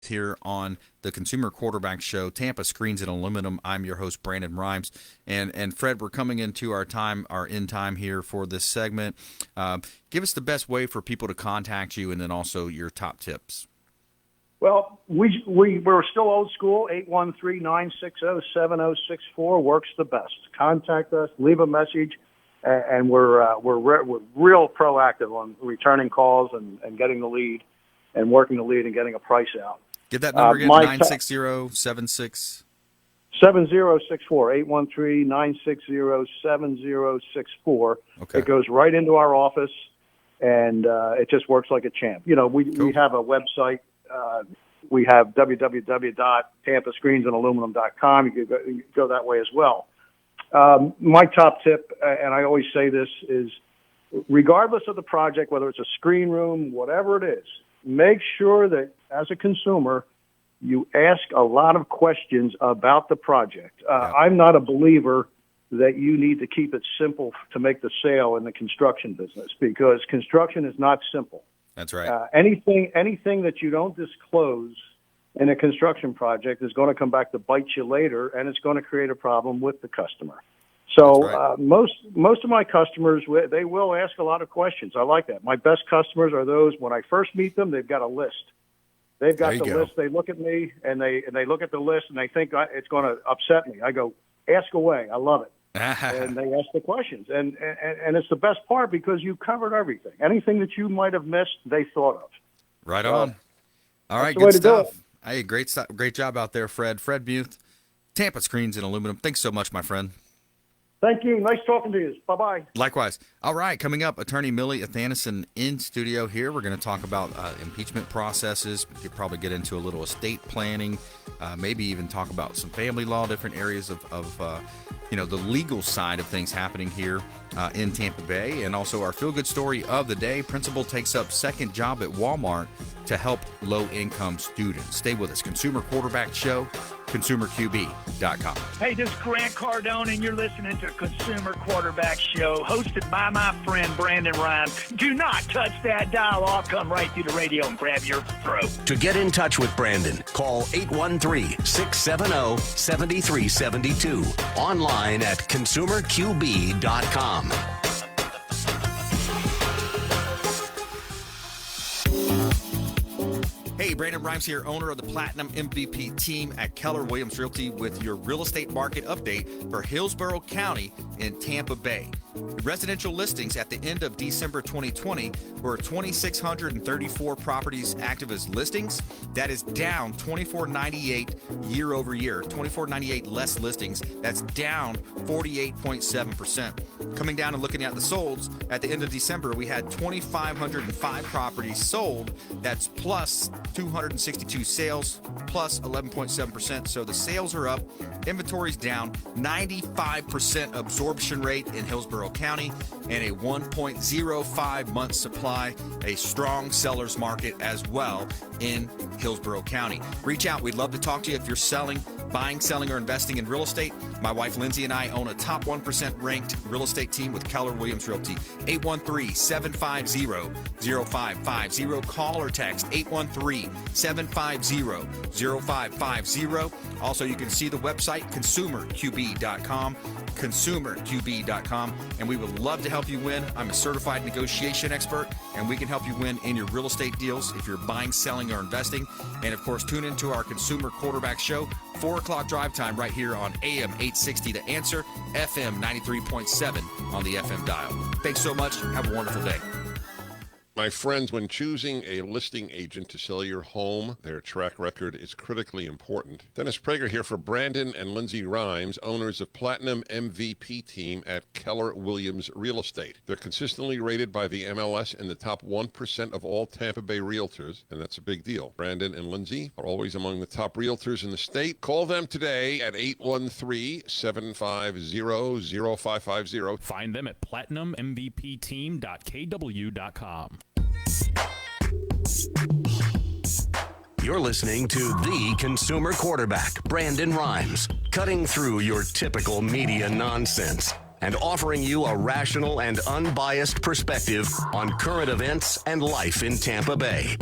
here on the Consumer Quarterback Show, Tampa Screens and Aluminum. I'm your host, Brandon Rhymes. And Fred, we're coming into our end time here for this segment. Give us the best way for people to contact you, and then also your top tips. Well, we're still old school. 813-960-7064 works the best. Contact us, leave a message, and we're real proactive on returning calls and getting the lead and working the lead and getting a price out. Give that number again, 960-76. 7064, 813-960-7064. Okay. It goes right into our office, and it just works like a champ. You know, we have a website. We have www.tampascreensandaluminum.com. You can go that way as well. My top tip, and I always say this, is regardless of the project, whether it's a screen room, whatever it is, make sure that as a consumer, you ask a lot of questions about the project. I'm not a believer that you need to keep it simple to make the sale in the construction business, because construction is not simple. That's right. Anything that you don't disclose in a construction project is going to come back to bite you later, and it's going to create a problem with the customer. So right. Most of my customers, they will ask a lot of questions. I like that. My best customers are those, when I first meet them, they've got a list. They've got the list. They look at me, and they look at the list, and they think it's going to upset me. I go, ask away. I love it. And they ask the questions. And it's the best part, because you covered everything. Anything that you might have missed, they thought of. Right on. All right, good stuff. Hey, great job out there, Fred. Fred MUTH, Tampa Screens and Aluminum. Thanks so much, my friend. Thank you. Nice talking to you. Bye-bye. Likewise. All right, coming up, Attorney Millie Athanason in studio here. We're going to talk about impeachment processes. We could probably get into a little estate planning, maybe even talk about some family law, different areas of the legal side of things happening here in Tampa Bay. And also our feel-good story of the day. Principal takes up second job at Walmart to help low-income students. Stay with us. Consumer Quarterback Show, ConsumerQB.com. Hey, this is Grant Cardone, and you're listening to Consumer Quarterback Show, hosted by my friend Brandon Rhymes. Do not touch that dial. I'll come right through the radio and grab your throat. To get in touch with Brandon, call 813-670-7372. Online at ConsumerQB.com. Hey, Brandon Rhymes here, owner of the Platinum MVP team at Keller Williams Realty, with your real estate market update for Hillsborough County in Tampa Bay. Residential listings at the end of December 2020 were 2,634 properties active as listings. That is down 2,498 year over year, 2,498 less listings. That's down 48.7%. Coming down and looking at the solds, at the end of December, we had 2,505 properties sold. That's plus 262 sales, plus 11.7%. So the sales are up, inventory's down, 95% absorption rate in Hillsborough County, and a 1.05 month supply, a strong seller's market as well in Hillsborough County. Reach out. We'd love to talk to you if you're buying, selling, or investing in real estate. My wife Lindsay and I own a top 1% ranked real estate team with Keller Williams Realty. 813-750-0550. Call or text 813-750-0550. Also, you can see the website ConsumerQB.com, ConsumerQB.com, and we would love to help you win. I'm a certified negotiation expert, and we can help you win in your real estate deals if you're buying, selling, or investing. And of course, tune into our Consumer Quarterback Show, 4 o'clock drive time right here on AM 860 The Answer, FM 93.7 on the FM dial. Thanks so much. Have a wonderful day. My friends, when choosing a listing agent to sell your home, their track record is critically important. Dennis Prager here for Brandon and Lindsay Rhymes, owners of Platinum MVP team at Keller Williams Real Estate. They're consistently rated by the MLS in the top 1% of all Tampa Bay realtors, and that's a big deal. Brandon and Lindsay are always among the top realtors in the state. Call them today at 813-750-0550. Find them at platinummvpteam.kw.com. You're listening to the Consumer Quarterback, Brandon Rhymes, cutting through your typical media nonsense and offering you a rational and unbiased perspective on current events and life in Tampa Bay.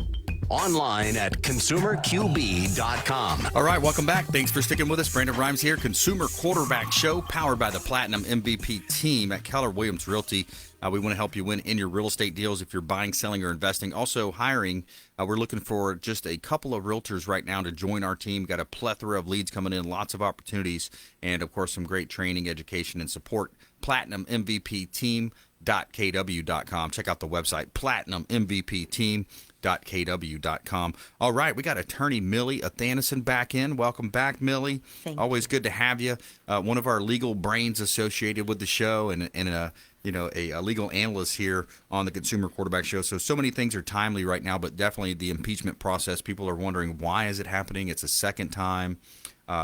Online at consumerqb.com. All right, welcome back. Thanks for sticking with us. Brandon Rhymes here, Consumer Quarterback Show, powered by the Platinum MVP team at Keller Williams Realty. We want to help you win in your real estate deals if you're buying, selling, or investing. Also hiring. We're looking for just a couple of realtors right now to join our team. Got a plethora of leads coming in, lots of opportunities, and of course some great training, education, and support. PlatinumMVPTeam.kw.com. Check out the website, PlatinumMVPTeam.kw.com. All right, we got attorney Millie Athanason back in. Welcome back, Millie. Always good to have you. One of our legal brains associated with the show, and a legal analyst here on the Consumer Quarterback Show. So many things are timely right now, but definitely the impeachment process. People are wondering, why is it happening? It's a second time.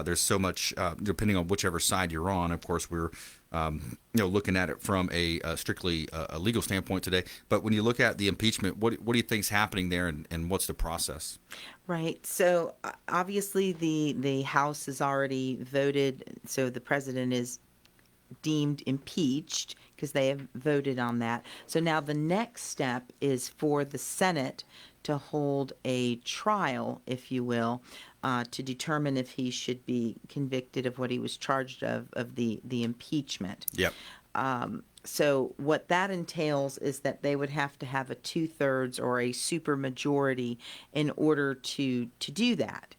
There's so much, depending on whichever side you're on. Of course, we're looking at it from a strictly a legal standpoint today. But when you look at the impeachment, what do you think's happening there, and what's the process? Right. So obviously the House has already voted, so the president is deemed impeached because they have voted on that. So now the next step is for the Senate to hold a trial, if you will, to determine if he should be convicted of what he was charged of the impeachment. Yep. So what that entails is that they would have to have a 2/3 or a supermajority in order to do that.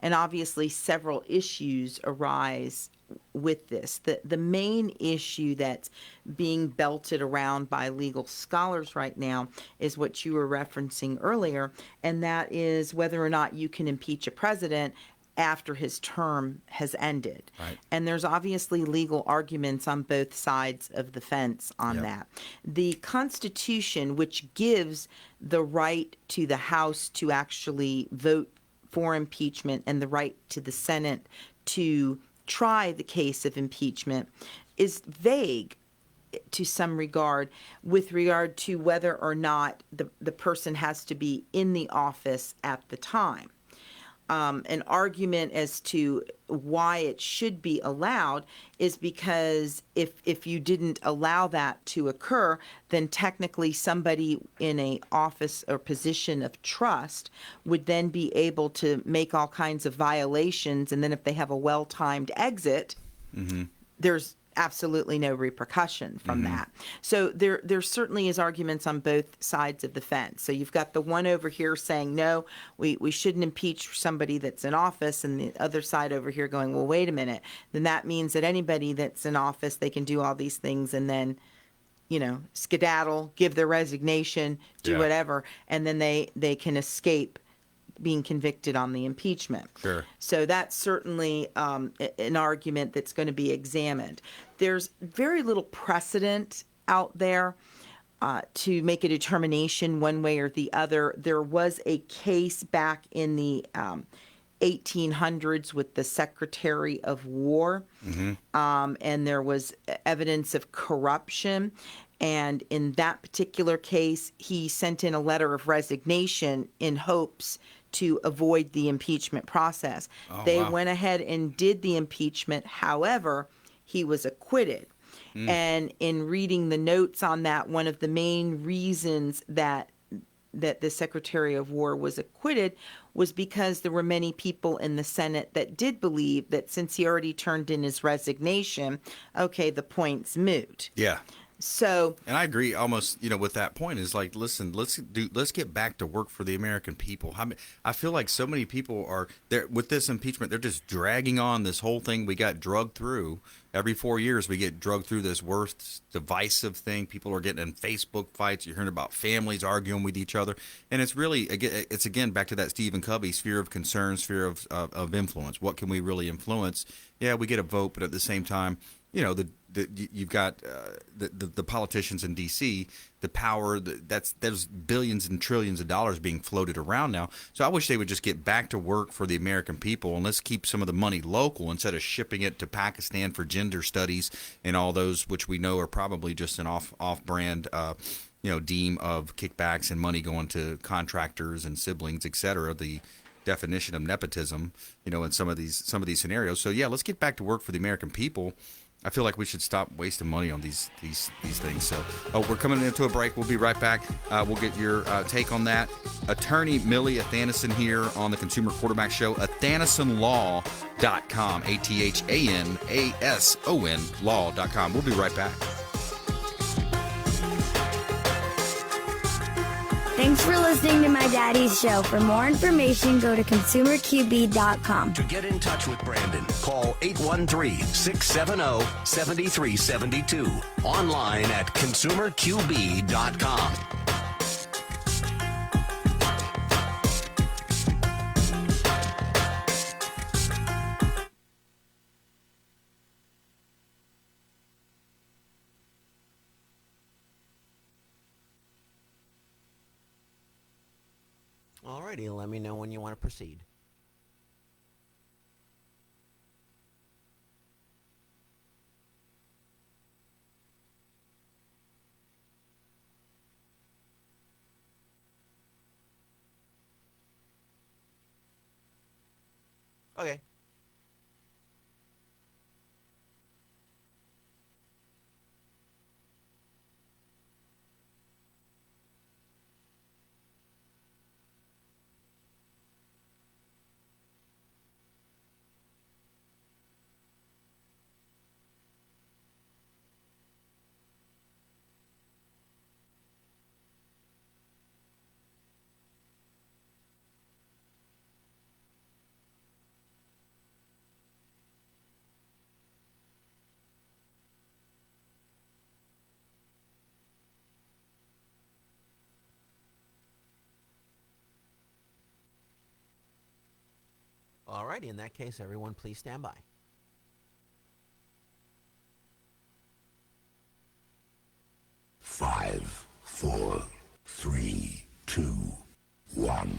And obviously several issues arise with this. The main issue that's being belted around by legal scholars right now is what you were referencing earlier, and that is whether or not you can impeach a president after his term has ended. Right. And there's obviously legal arguments on both sides of the fence on that. The Constitution, which gives the right to the House to actually vote for impeachment and the right to the Senate to try the case of impeachment, is vague to some regard with regard to whether or not the person has to be in the office at the time. An argument as to why it should be allowed is because if you didn't allow that to occur, then technically somebody in a office or position of trust would then be able to make all kinds of violations, and then if they have a well-timed exit, there's absolutely no repercussion from that. So there certainly is arguments on both sides of the fence. So you've got the one over here saying, no, we shouldn't impeach somebody that's in office, and the other side over here going, well, wait a minute. Then that means that anybody that's in office, they can do all these things and then, skedaddle, give their resignation, do whatever, and then they can escape being convicted on the impeachment. Sure. So that's certainly an argument that's going to be examined. There's very little precedent out there to make a determination one way or the other. There was a case back in the 1800s with the Secretary of War, and there was evidence of corruption. And in that particular case, he sent in a letter of resignation in hopes to avoid the impeachment process. They went ahead and did the impeachment. However, he was acquitted. And in reading the notes on that, one of the main reasons that the Secretary of War was acquitted was because there were many people in the Senate that did believe that since he already turned in his resignation, okay, the point's moot. Yeah. So, and I agree almost, with that point is like, listen, let's get back to work for the American people. I feel like so many people are there with this impeachment. They're just dragging on this whole thing. We got drugged through every 4 years. We get drugged through this worst divisive thing. People are getting in Facebook fights. You're hearing about families arguing with each other. And it's really, again, back to that Stephen Covey sphere of concern, sphere of influence. What can we really influence? Yeah, we get a vote, but at the same time, you've got the politicians in D.C., the power, there's billions and trillions of dollars being floated around now. So I wish they would just get back to work for the American people, and let's keep some of the money local instead of shipping it to Pakistan for gender studies and all those, which we know are probably just an off-brand deem of kickbacks and money going to contractors and siblings, et cetera. The definition of nepotism, in some of these scenarios. So yeah, let's get back to work for the American people. I feel like we should stop wasting money on these things. So, we're coming into a break. We'll be right back. We'll get your take on that. Attorney Millie Athanason here on the Consumer Quarterback Show. AthanasonLaw.com. ATHANASON Law.com. We'll be right back. Thanks for listening to my daddy's show. For more information, go to consumerqb.com. To get in touch with Brandon, call 813-670-7372. Online at consumerqb.com. Alrighty, let me know when you want to proceed. Okay. Alrighty, in that case, everyone please stand by. Five, four, three, two, one.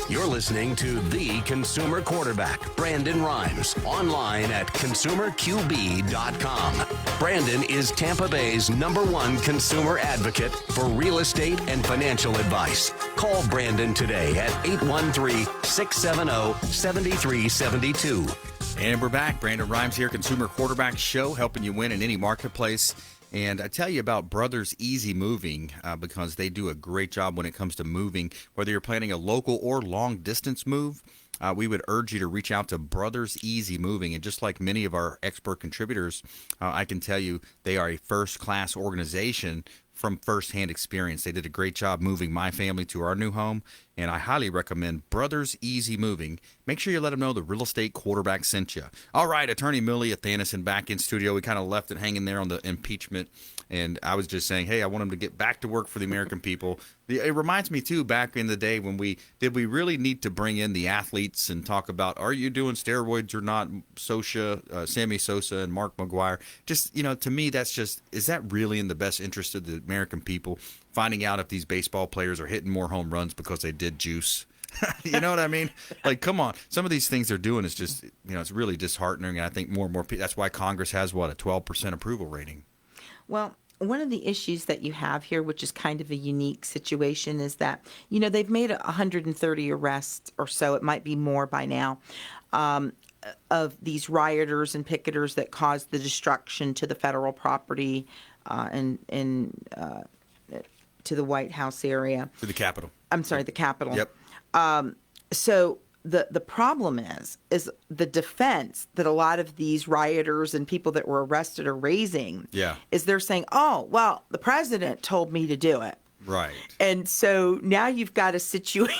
You're listening to The Consumer Quarterback, Brandon Rhymes, online at consumerqb.com. Brandon is Tampa Bay's #1 consumer advocate for real estate and financial advice. Call Brandon today at 813-670-7372. And we're back. Brandon Rhymes here, Consumer Quarterback Show, helping you win in any marketplace. And I tell you about Brothers Easy Moving because they do a great job when it comes to moving. Whether you're planning a local or long-distance move, we would urge you to reach out to Brothers Easy Moving. And just like many of our expert contributors, I can tell you they are a first-class organization from firsthand experience. They did a great job moving my family to our new home, and I highly recommend Brothers Easy Moving. Make sure you let them know the real estate quarterback sent you. All right, Attorney Millie Athanason back in studio. We kind of left it hanging there on the impeachment, and I was just saying, hey, I want him to get back to work for the American people. It reminds me, too, back in the day when we really need to bring in the athletes and talk about, are you doing steroids or not? Sammy Sosa and Mark McGuire. Just, to me, that's just, is that really in the best interest of the American people? Finding out if these baseball players are hitting more home runs because they did juice. You know what I mean? Like, come on. Some of these things they're doing is just, it's really disheartening. And I think more and more people, that's why Congress has, a 12% approval rating. Well, one of the issues that you have here, which is kind of a unique situation, is that, they've made 130 arrests or so. It might be more by now. Of these rioters and picketers that caused the destruction to the federal property and to the White House area. To the Capitol. I'm sorry, the Capitol. Yep. So the problem is the defense that a lot of these rioters and people that were arrested are raising. Yeah. Is they're saying, oh, well, the president told me to do it. Right. And so now you've got a situation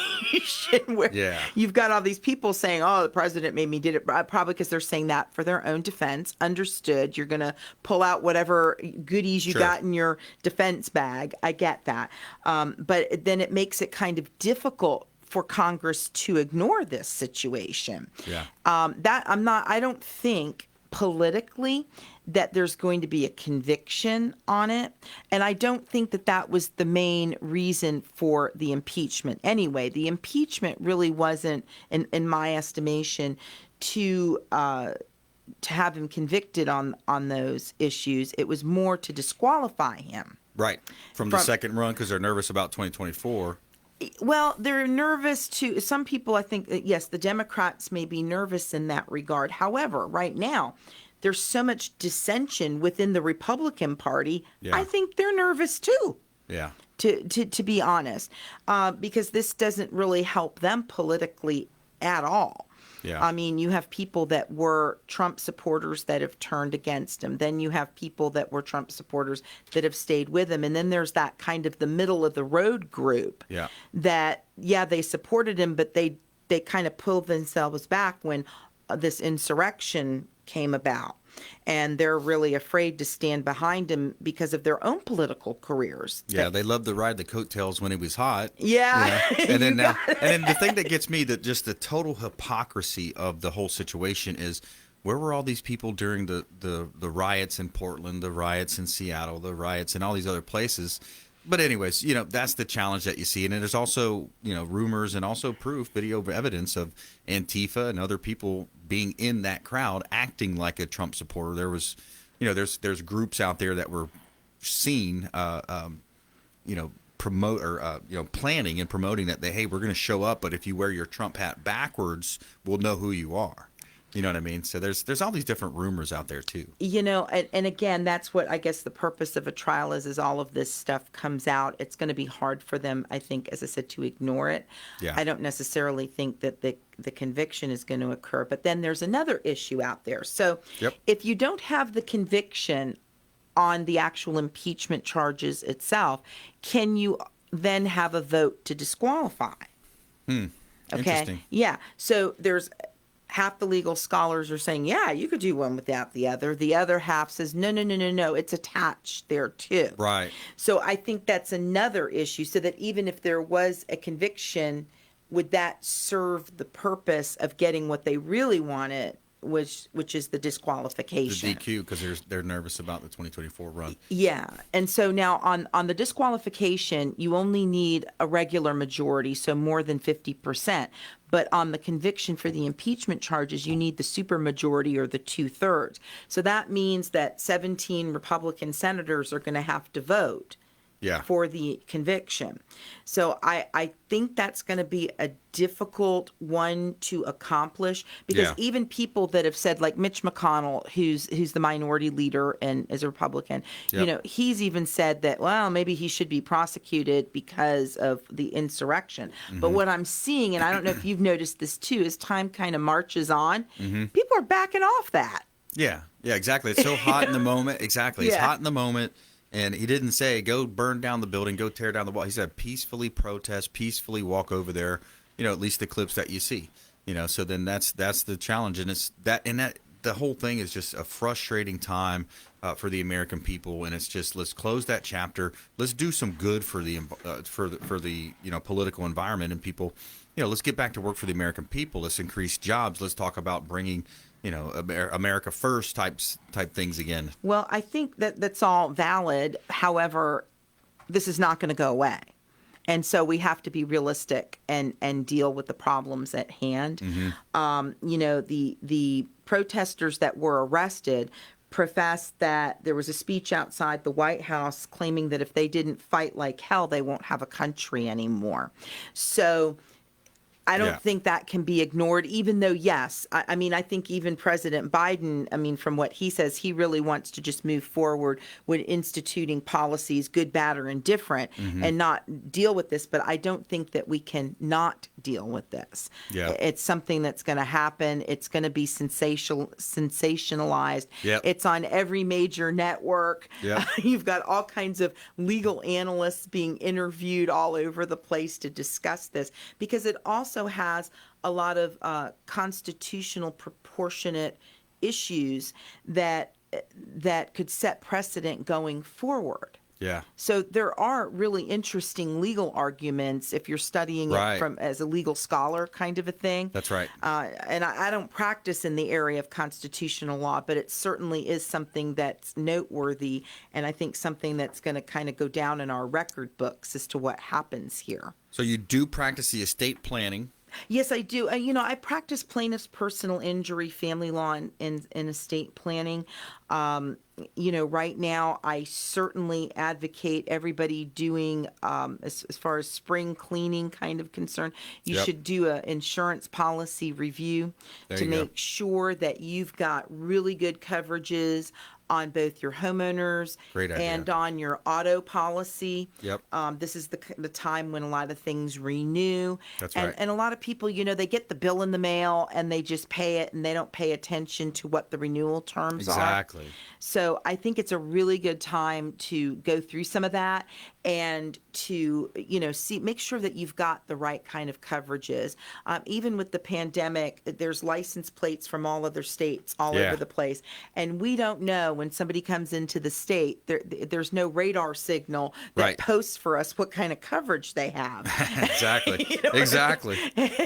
where you've got all these people saying, oh, the president made me did it, probably because they're saying that for their own defense. Understood. You're going to pull out whatever goodies you got in your defense bag. I get that. But then it makes it kind of difficult for Congress to ignore this situation. Yeah. I don't think politically that there's going to be a conviction on it. And I don't think that was the main reason for the impeachment. Anyway, the impeachment really wasn't, in my estimation, to have him convicted on those issues. It was more to disqualify him. Right. From the second run because they're nervous about 2024. Well, they're nervous too. Some people, I think, yes, the Democrats may be nervous in that regard. However, right now, there's so much dissension within the Republican Party. Yeah. I think they're nervous too. Yeah. To be honest, because this doesn't really help them politically at all. Yeah. I mean, you have people that were Trump supporters that have turned against him. Then you have people that were Trump supporters that have stayed with him. And then there's that kind of the middle of the road group that, they supported him, but they kind of pulled themselves back when this insurrection came about. And they're really afraid to stand behind him because of their own political careers. Yeah, they loved to ride the coattails when it was hot. Yeah. And then the thing that gets me, that just the total hypocrisy of the whole situation is, where were all these people during the riots in Portland, the riots in Seattle, the riots in all these other places? But anyways, that's the challenge that you see. And there's also, rumors and also proof, video evidence of Antifa and other people being in that crowd acting like a Trump supporter. There was, there's groups out there that were seen, promote or, planning and promoting that hey, we're going to show up, but if you wear your Trump hat backwards, we'll know who you are. You know what I mean? So there's all these different rumors out there too. And again, that's what I guess the purpose of a trial is all of this stuff comes out. It's going to be hard for them, I think, as I said, to ignore it. Yeah. I don't necessarily think that the conviction is going to occur. But then there's another issue out there. So if you don't have the conviction on the actual impeachment charges itself, can you then have a vote to disqualify? Okay. Interesting. Yeah. So there's half the legal scholars are saying, yeah, you could do one without the other. The other half says, no, it's attached there too. Right. So I think that's another issue, so that even if there was a conviction, would that serve the purpose of getting what they really wanted, which is the disqualification? The DQ, because they're nervous about the 2024 run. Yeah. And so now on the disqualification, you only need a regular majority, so more than 50%. But on the conviction for the impeachment charges, you need the supermajority or the 2/3. So that means that 17 Republican senators are going to have to vote for the conviction. So I think that's going to be a difficult one to accomplish, because even people that have said, like Mitch McConnell, who's the minority leader and is a Republican, he's even said that, well, maybe he should be prosecuted because of the insurrection. But what I'm seeing, and I don't know if you've noticed this too, as time kind of marches on, people are backing off that. Yeah, exactly. It's so hot in the moment. Exactly. It's hot in the moment. And he didn't say, go burn down the building, go tear down the wall. He said, peacefully protest, peacefully walk over there, at least the clips that you see. So then that's the challenge. And it's that the whole thing is just a frustrating time for the American people. And it's just, let's close that chapter. Let's do some good for the political environment and people. Let's get back to work for the American people. Let's increase jobs. Let's talk about bringing America first type things again. Well, I think that's all valid. However, this is not going to go away. And so we have to be realistic and deal with the problems at hand. The protesters that were arrested professed that there was a speech outside the White House claiming that if they didn't fight like hell, they won't have a country anymore. So I don't think that can be ignored, even though, yes, I mean, I think even President Biden, I mean, from what he says, he really wants to just move forward with instituting policies, good, bad, or indifferent, and not deal with this. But I don't think that we can not deal with this. Yeah. It's something that's going to happen. It's going to be sensationalized. Yep. It's on every major network. Yep. You've got all kinds of legal analysts being interviewed all over the place to discuss this, because it also has a lot of constitutional proportionate issues that could set precedent going forward. Yeah. So there are really interesting legal arguments if you're studying it from as a legal scholar kind of a thing. That's right. And I don't practice in the area of constitutional law, but it certainly is something that's noteworthy, and I think something that's going to kind of go down in our record books as to what happens here. So you do practice the estate planning Yes, I do. I practice plaintiff's personal injury, family law, and estate planning. Right now, I certainly advocate everybody doing, as far as spring cleaning kind of concern, you should do an insurance policy review to make sure that you've got really good coverages on both your homeowners and on your auto policy. Yep. This is the time when a lot of things renew. That's right. And a lot of people, they get the bill in the mail and they just pay it and they don't pay attention to what the renewal terms are. Exactly. So I think it's a really good time to go through some of that and to, make sure that you've got the right kind of coverages. Even with the pandemic, there's license plates from all other states all over the place. And we don't know when somebody comes into the state, there's no radar signal that posts for us what kind of coverage they have. Exactly. Exactly.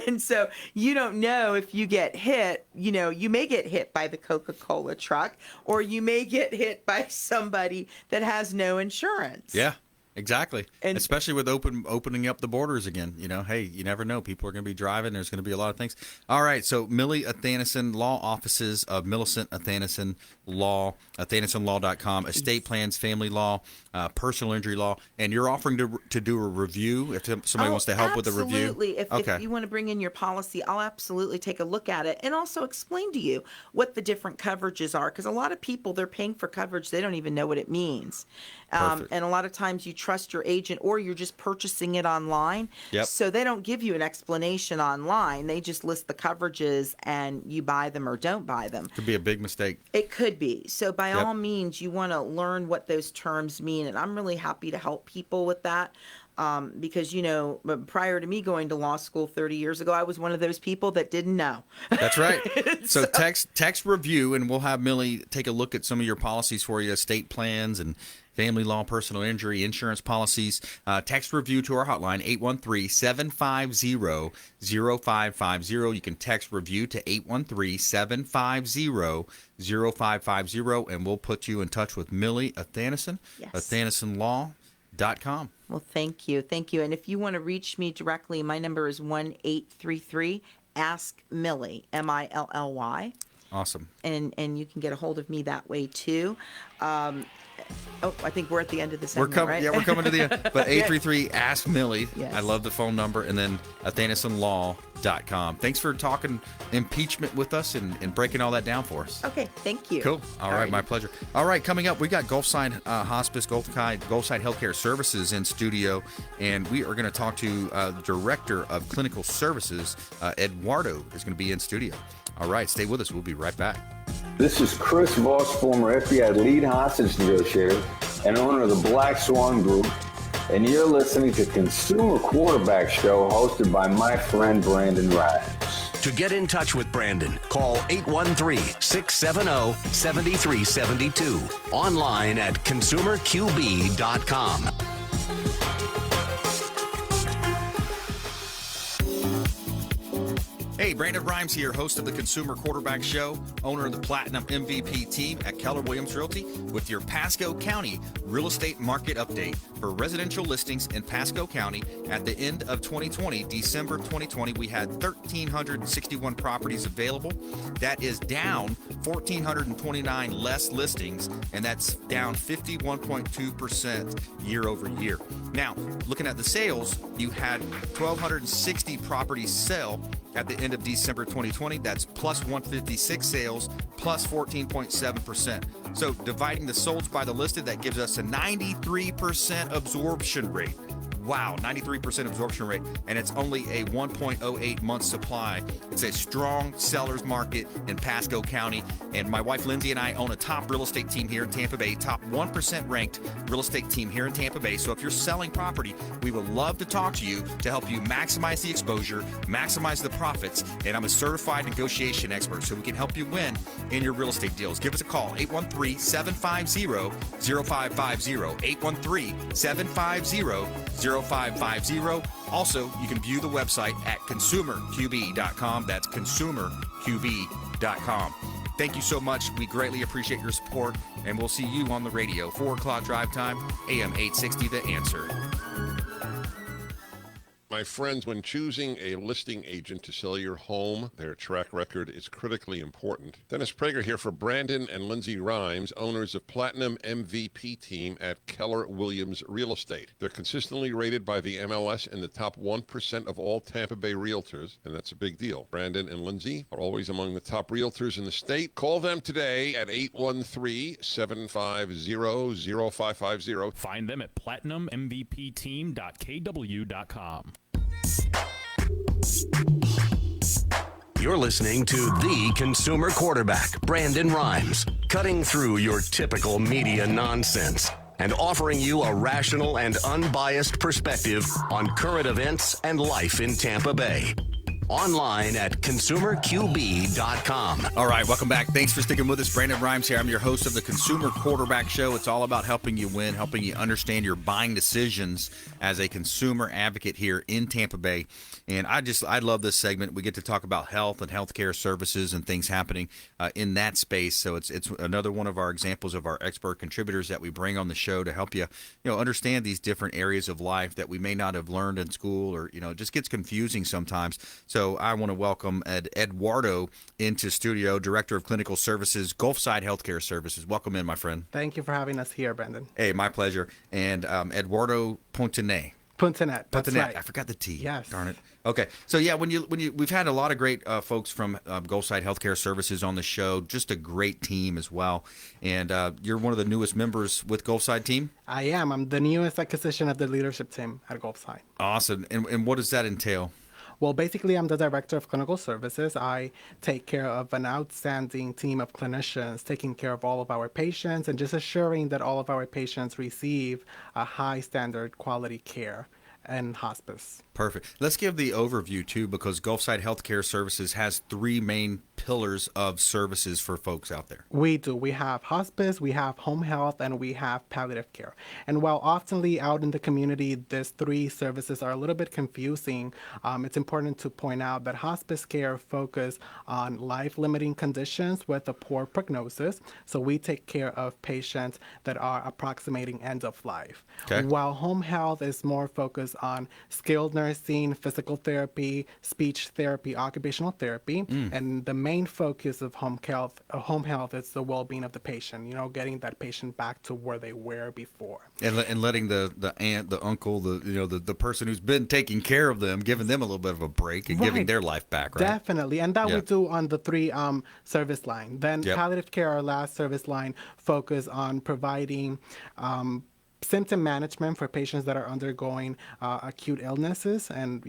And so you don't know if you get hit, you may get hit by the Coca-Cola truck, or you may get hit by somebody that has no insurance. Yeah. Exactly. And especially with opening up the borders again. Hey, you never know. People are going to be driving. There's going to be a lot of things. All right. So Millie Athanason, law offices of Millicent Athanason Law, AthanasonLaw.com, estate plans, family law, personal injury law. And you're offering to do a review if somebody wants to help with a review? Absolutely. If you want to bring in your policy, I'll absolutely take a look at it and also explain to you what the different coverages are. Because a lot of people, they're paying for coverage. They don't even know what it means. And a lot of times you trust your agent or you're just purchasing it online. Yep. So they don't give you an explanation online. They just list the coverages and you buy them or don't buy them. Could be a big mistake. It could be. So by all means, you want to learn what those terms mean. And I'm really happy to help people with that. Because, prior to me going to law school 30 years ago, I was one of those people that didn't know. That's right. So text review, and we'll have Millie take a look at some of your policies for you, estate plans and family law, personal injury, insurance policies. Text review to our hotline, 813-750-0550. You can text review to 813-750-0550, and we'll put you in touch with Millie Athanason, AthanasonLaw.com. Well, thank you. Thank you. And if you want to reach me directly, my number is 1-833-ASK-MILLY, MILLY. Awesome. And you can get a hold of me that way, too. I think we're at the end of the segment, right? Yeah, we're coming to the end. But 833-ASK-MILLY. Yes. I love the phone number. And then AthanasonLaw.com. Thanks for talking impeachment with us and breaking all that down for us. Okay, thank you. Cool. All right, my pleasure. All right, coming up, we got Gulfside Hospice, Gulfside Healthcare Services in studio. And we are going to talk to the Director of Clinical Services, Eduardo, is going to be in studio. All right, stay with us. We'll be right back. This is Chris Voss, former FBI lead hostage negotiator and owner of the Black Swan Group, and you're listening to Consumer Quarterback Show hosted by my friend Brandon Rhymes. To get in touch with Brandon, call 813-670-7372. Online at consumerqb.com. Hey, Brandon Rhymes here, host of the Consumer Quarterback Show, owner of the Platinum MVP team at Keller Williams Realty, with your Pasco County real estate market update for residential listings in Pasco County. At the end of 2020, December 2020, we had 1,361 properties available. That is down 1,429 less listings, and that's down 51.2% year over year. Now, looking at the sales, you had 1,260 properties sell at the end of December 2020. That's plus 156 sales, plus 14.7%. So dividing the solds by the listed, that gives us a 93% absorption rate. Wow, 93% absorption rate, and it's only a 1.08 month supply. It's a strong seller's market in Pasco County, and my wife Lindsay and I own a top real estate team here in Tampa Bay, top 1% ranked real estate team here in Tampa Bay. So if you're selling property, we would love to talk to you to help you maximize the exposure, maximize the profits, and I'm a certified negotiation expert, so we can help you win in your real estate deals. Give us a call, 813-750-0550, 813-750-0550. Also, you can view the website at consumerqb.com. That's consumerqb.com. Thank you so much. We greatly appreciate your support, and we'll see you on the radio. 4 o'clock drive time, AM 860, The Answer. My friends, when choosing a listing agent to sell your home, their track record is critically important. Dennis Prager here for Brandon and Lindsay Rhymes, owners of Platinum MVP Team at Keller Williams Real Estate. They're consistently rated by the MLS in the top 1% of all Tampa Bay realtors, and that's a big deal. Brandon and Lindsay are always among the top realtors in the state. Call them today at 813-750-0550. Find them at platinummvpteam.kw.com. You're listening to the consumer quarterback, Brandon Rhymes, cutting through your typical media nonsense and offering you a rational and unbiased perspective on current events and life in Tampa Bay. Online at consumerqb.com. All right, welcome back. Thanks for sticking with us. Brandon Rhymes here. I'm your host of the Consumer Quarterback Show. It's all about helping you win, helping you understand your buying decisions as a consumer advocate here in Tampa Bay. And I love this segment. We get to talk about health and healthcare services and things happening in that space. So it's another one of our examples of our expert contributors that we bring on the show to help you, understand these different areas of life that we may not have learned in school, or it just gets confusing sometimes. So I want to welcome Eduardo into studio, Director of Clinical Services, Gulfside Healthcare Services. Welcome in, my friend. Thank you for having us here, Brandon. Hey, my pleasure. And Eduardo Pontanet. Pontanet, that's right. I forgot the T. Yes. Darn it. Okay. So yeah, we've had a lot of great folks from Gulfside Healthcare Services on the show. Just a great team as well. And you're one of the newest members with Gulfside team? I am. I'm the newest acquisition of the leadership team at Gulfside. Awesome. And what does that entail? Well, basically, I'm the Director of Clinical Services. I take care of an outstanding team of clinicians, taking care of all of our patients and just assuring that all of our patients receive a high standard quality care and hospice. Perfect. Let's give the overview, too, because Gulfside Healthcare Services has three main pillars of services for folks out there. We do. We have hospice, we have home health, and we have palliative care. And while oftenly out in the community, these three services are a little bit confusing, it's important to point out that hospice care focuses on life-limiting conditions with a poor prognosis. So we take care of patients that are approximating end of life. Okay. While home health is more focused on skilled nursing, physical therapy, speech therapy, occupational therapy, and the main focus of home health is the well-being of the patient. Getting that patient back to where they were before, and letting the aunt, the uncle, the person who's been taking care of them, giving them a little bit of a break and giving their life back. Right? Definitely, and that we do on the three service line. Then palliative care, our last service line, focus on providing symptom management for patients that are undergoing acute illnesses and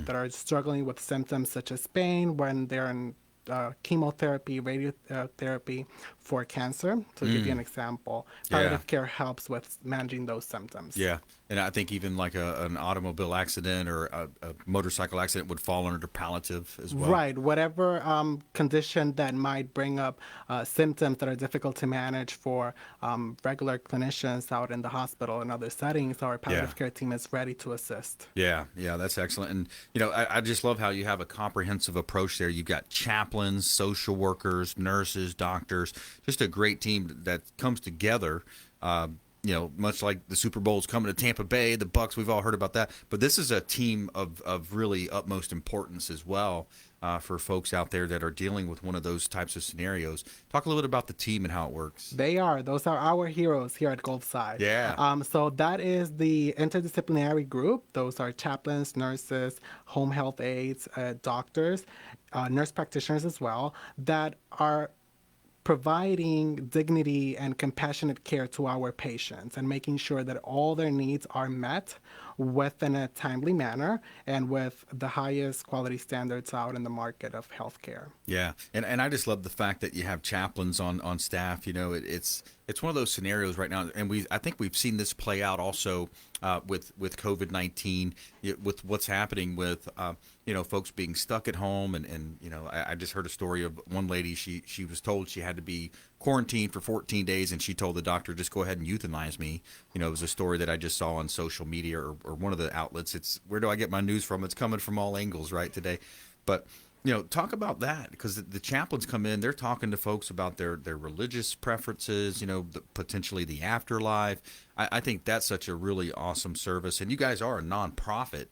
that are struggling with symptoms such as pain when they're in chemotherapy, radiotherapy for cancer. To give you an example, palliative care helps with managing those symptoms. Yeah, and I think even like an automobile accident or a motorcycle accident would fall under palliative as well. Right, whatever condition that might bring up symptoms that are difficult to manage for regular clinicians out in the hospital and other settings, our palliative care team is ready to assist. Yeah, that's excellent. And I just love how you have a comprehensive approach there. You've got chaplains, social workers, nurses, doctors, just a great team that comes together. Much like the Super Bowl's coming to Tampa Bay, the Bucs, we've all heard about that. But this is a team of really utmost importance as well for folks out there that are dealing with one of those types of scenarios. Talk a little bit about the team and how it works. Those are our heroes here at Gulfside. Yeah. So that is the interdisciplinary group. Those are chaplains, nurses, home health aides, doctors, nurse practitioners as well, that are providing dignity and compassionate care to our patients and making sure that all their needs are met within a timely manner and with the highest quality standards out in the market of healthcare. Yeah, and I just love the fact that you have chaplains on staff. It's one of those scenarios right now, and I think we've seen this play out also with COVID-19, with what's happening with folks being stuck at home, and I just heard a story of one lady. She was told she had to be quarantined for 14 days, and she told the doctor, just go ahead and euthanize me. It was a story that I just saw on social media or one of the outlets. It's where do I get my news from? It's coming from all angles right today. But Talk about that, because the chaplains come in, they're talking to folks about their religious preferences, potentially the afterlife. I think that's such a really awesome service. And you guys are a nonprofit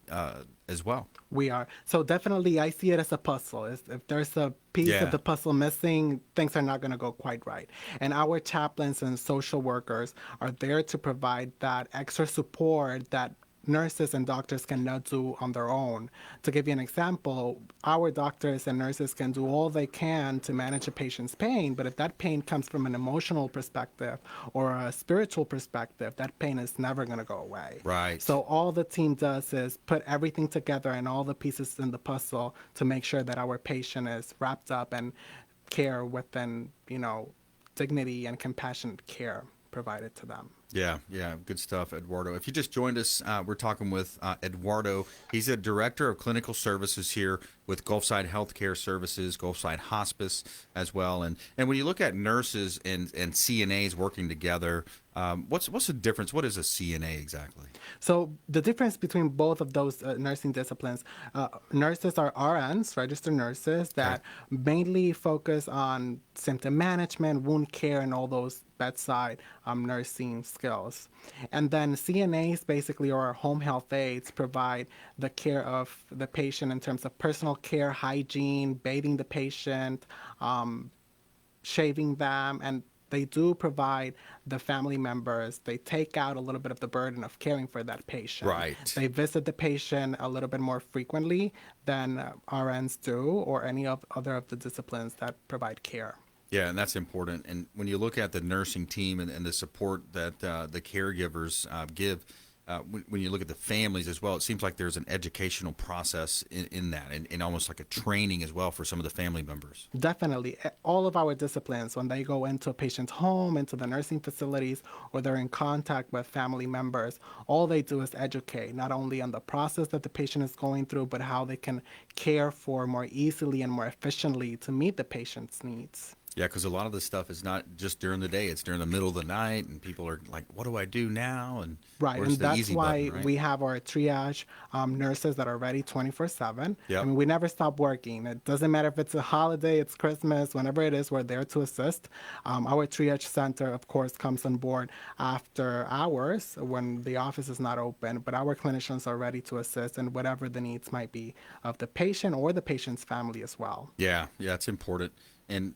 as well. We are. So definitely I see it as a puzzle. If there's a piece of the puzzle missing, things are not going to go quite right. And our chaplains and social workers are there to provide that extra support that nurses and doctors cannot do on their own. To give you an example, our doctors and nurses can do all they can to manage a patient's pain, but if that pain comes from an emotional perspective or a spiritual perspective, that pain is never going to go away. Right. So all the team does is put everything together and all the pieces in the puzzle to make sure that our patient is wrapped up and care within, dignity and compassionate care provided to them. Yeah, good stuff, Eduardo. If you just joined us, we're talking with Eduardo. He's the Director of Clinical Services here with Gulfside Healthcare Services, Gulfside Hospice as well. And when you look at nurses and CNAs working together, what's the difference? What is a CNA exactly? So the difference between both of those nursing disciplines, nurses are RNs, registered nurses, that mainly focus on symptom management, wound care, and all those bedside nursing skills. And then CNAs basically, or home health aides, provide the care of the patient in terms of personal care, hygiene, bathing the patient, shaving them, and they do provide the family members. They take out a little bit of the burden of caring for that patient. Right. They visit the patient a little bit more frequently than RNs do, or any of other of the disciplines that provide care. Yeah, and that's important. And when you look at the nursing team and the support that the caregivers give, when you look at the families as well, it seems like there's an educational process in that, and almost like a training as well for some of the family members. Definitely. All of our disciplines, when they go into a patient's home, into the nursing facilities, or they're in contact with family members, all they do is educate, not only on the process that the patient is going through, but how they can care for more easily and more efficiently to meet the patient's needs. Yeah, because a lot of this stuff is not just during the day; it's during the middle of the night, and people are like, "What do I do now?" And right, where's and the that's easy why button, right? we have our triage nurses that are ready 24/7. Yep. I mean, we never stop working. It doesn't matter if it's a holiday, it's Christmas, whenever it is, we're there to assist. Our triage center, of course, comes on board after hours when the office is not open, but our clinicians are ready to assist in whatever the needs might be of the patient or the patient's family as well. Yeah, it's important. And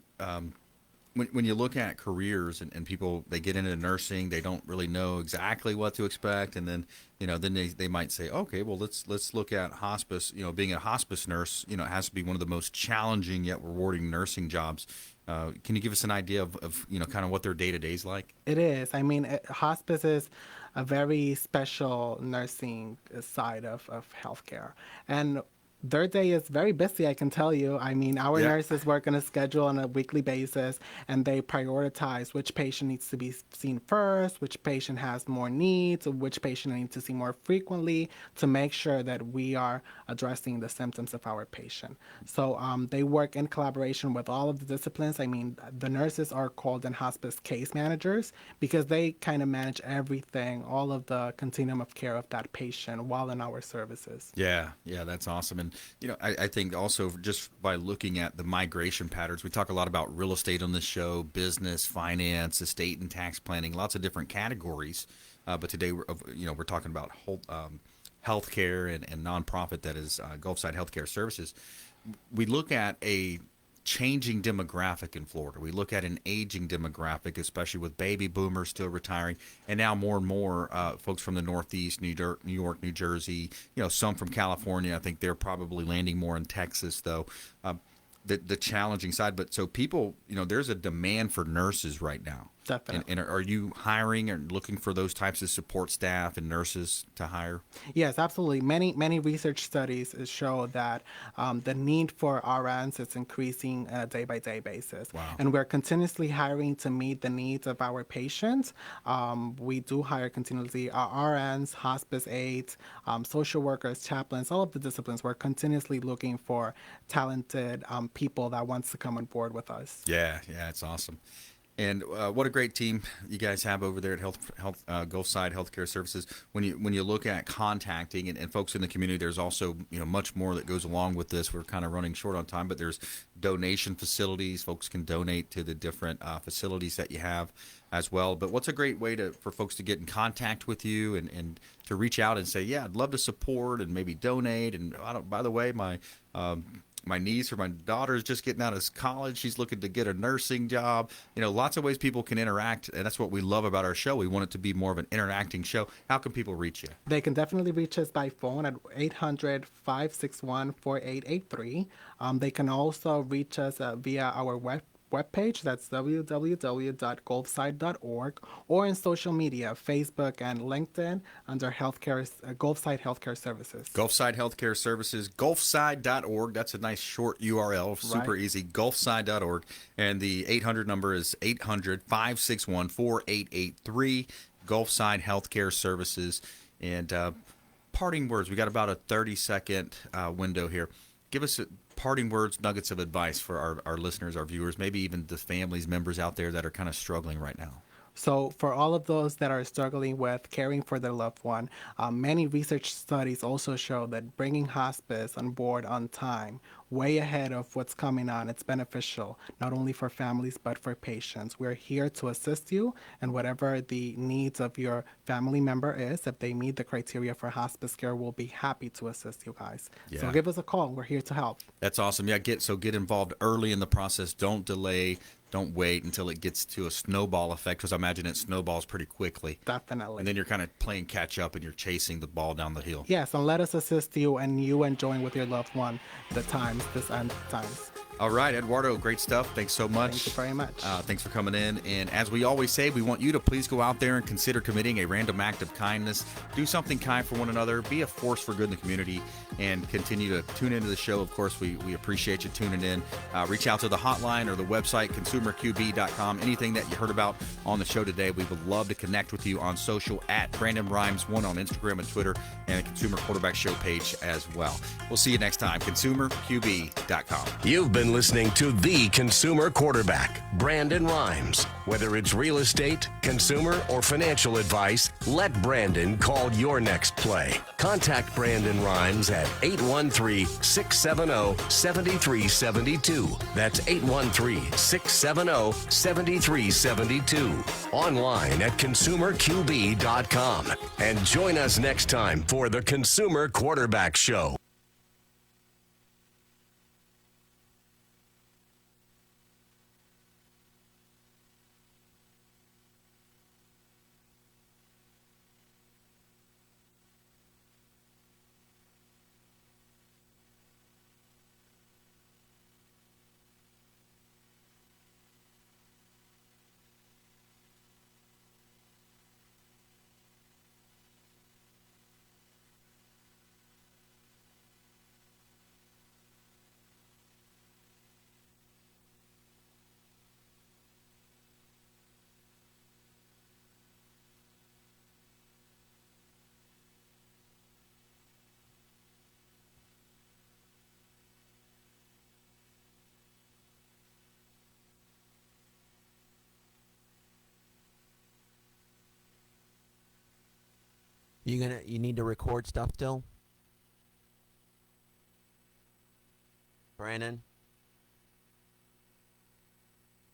when you look at careers and people, they get into nursing, they don't really know exactly what to expect, and then they might say, okay, well let's look at hospice. Being a hospice nurse, it has to be one of the most challenging yet rewarding nursing jobs. Can you give us an idea of kind of what their day-to-day is like? It is. I mean, hospice is a very special nursing side of healthcare, and their day is very busy, I can tell you. I mean, our nurses work on a schedule on a weekly basis, and they prioritize which patient needs to be seen first, which patient has more needs, which patient needs to see more frequently, to make sure that we are addressing the symptoms of our patient. So they work in collaboration with all of the disciplines. I mean, the nurses are called in hospice case managers because they kind of manage everything, all of the continuum of care of that patient while in our services. Yeah, that's awesome. And I think also just by looking at the migration patterns, we talk a lot about real estate on this show, business, finance, estate and tax planning, lots of different categories. But today, we're talking about healthcare and nonprofit that is Gulfside Healthcare Services. We look at a changing demographic in Florida. We look at an aging demographic, especially with baby boomers still retiring, and now more and more folks from the Northeast, New York, New Jersey, some from California. I think they're probably landing more in Texas, though. The challenging side, but so people, there's a demand for nurses right now. Definitely. And are you hiring or looking for those types of support staff and nurses to hire? Yes, absolutely. Many research studies show that the need for RNs is increasing on a day-by-day basis. Wow. And we're continuously hiring to meet the needs of our patients. We do hire continuously RNs, hospice aides, social workers, chaplains, all of the disciplines. We're continuously looking for talented people that wants to come on board with us. Yeah, it's awesome. And what a great team you guys have over there at Gulfside Healthcare Services. When you look at contacting and folks in the community, there's also much more that goes along with this. We're kind of running short on time, but there's donation facilities. Folks can donate to the different facilities that you have as well. But what's a great way for folks to get in contact with you and to reach out and say, yeah, I'd love to support and maybe donate. And by the way, my niece or my daughter is just getting out of college. She's looking to get a nursing job. Lots of ways people can interact, and that's what we love about our show. We want it to be more of an interacting show. How can people reach you? They can definitely reach us by phone at 800-561-4883. They can also reach us via our webpage. That's www.gulfside.org, or in social media, Facebook and LinkedIn under Gulfside Healthcare Services. Gulfside Healthcare Services, gulfside.org. That's a nice short URL, super easy, gulfside.org. And the 800 number is 800-561-4883, Gulfside Healthcare Services. And parting words, we got about a 30-second window here. Give us parting words, nuggets of advice for our listeners, our viewers, maybe even the families, members out there that are kind of struggling right now. So for all of those that are struggling with caring for their loved one, many research studies also show that bringing hospice on board on time, way ahead of what's coming on, it's beneficial, not only for families, but for patients. We're here to assist you, and whatever the needs of your family member is, if they meet the criteria for hospice care, we'll be happy to assist you guys. Yeah. So give us a call. We're here to help. That's awesome. Yeah, get involved early in the process. Don't delay. Don't wait until it gets to a snowball effect, because I imagine it snowballs pretty quickly. Definitely. And then you're kind of playing catch up and you're chasing the ball down the hill. Yes, and let us assist you and you enjoying with your loved one this end times. All right, Eduardo, great stuff. Thanks so much. Thank you very much. Thanks for coming in. And as we always say, we want you to please go out there and consider committing a random act of kindness. Do something kind for one another. Be a force for good in the community, and continue to tune into the show. Of course, we appreciate you tuning in. Reach out to the hotline or the website, consumerqb.com. Anything that you heard about on the show today, we would love to connect with you on social at Brandon Rhymes1 on Instagram and Twitter, and the Consumer Quarterback Show page as well. We'll see you next time. consumerqb.com. You've been listening to The Consumer Quarterback, Brandon Rhymes. Whether it's real estate, consumer, or financial advice, let Brandon call your next play. Contact Brandon Rhymes at 813-670-7372. That's 813-670-7372. Online at consumerqb.com. And join us next time for The Consumer Quarterback Show. You need to record stuff still? Brandon?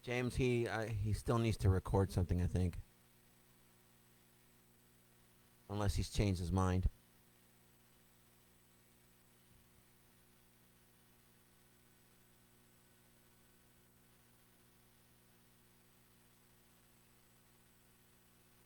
James, he still needs to record something, I think. Unless he's changed his mind.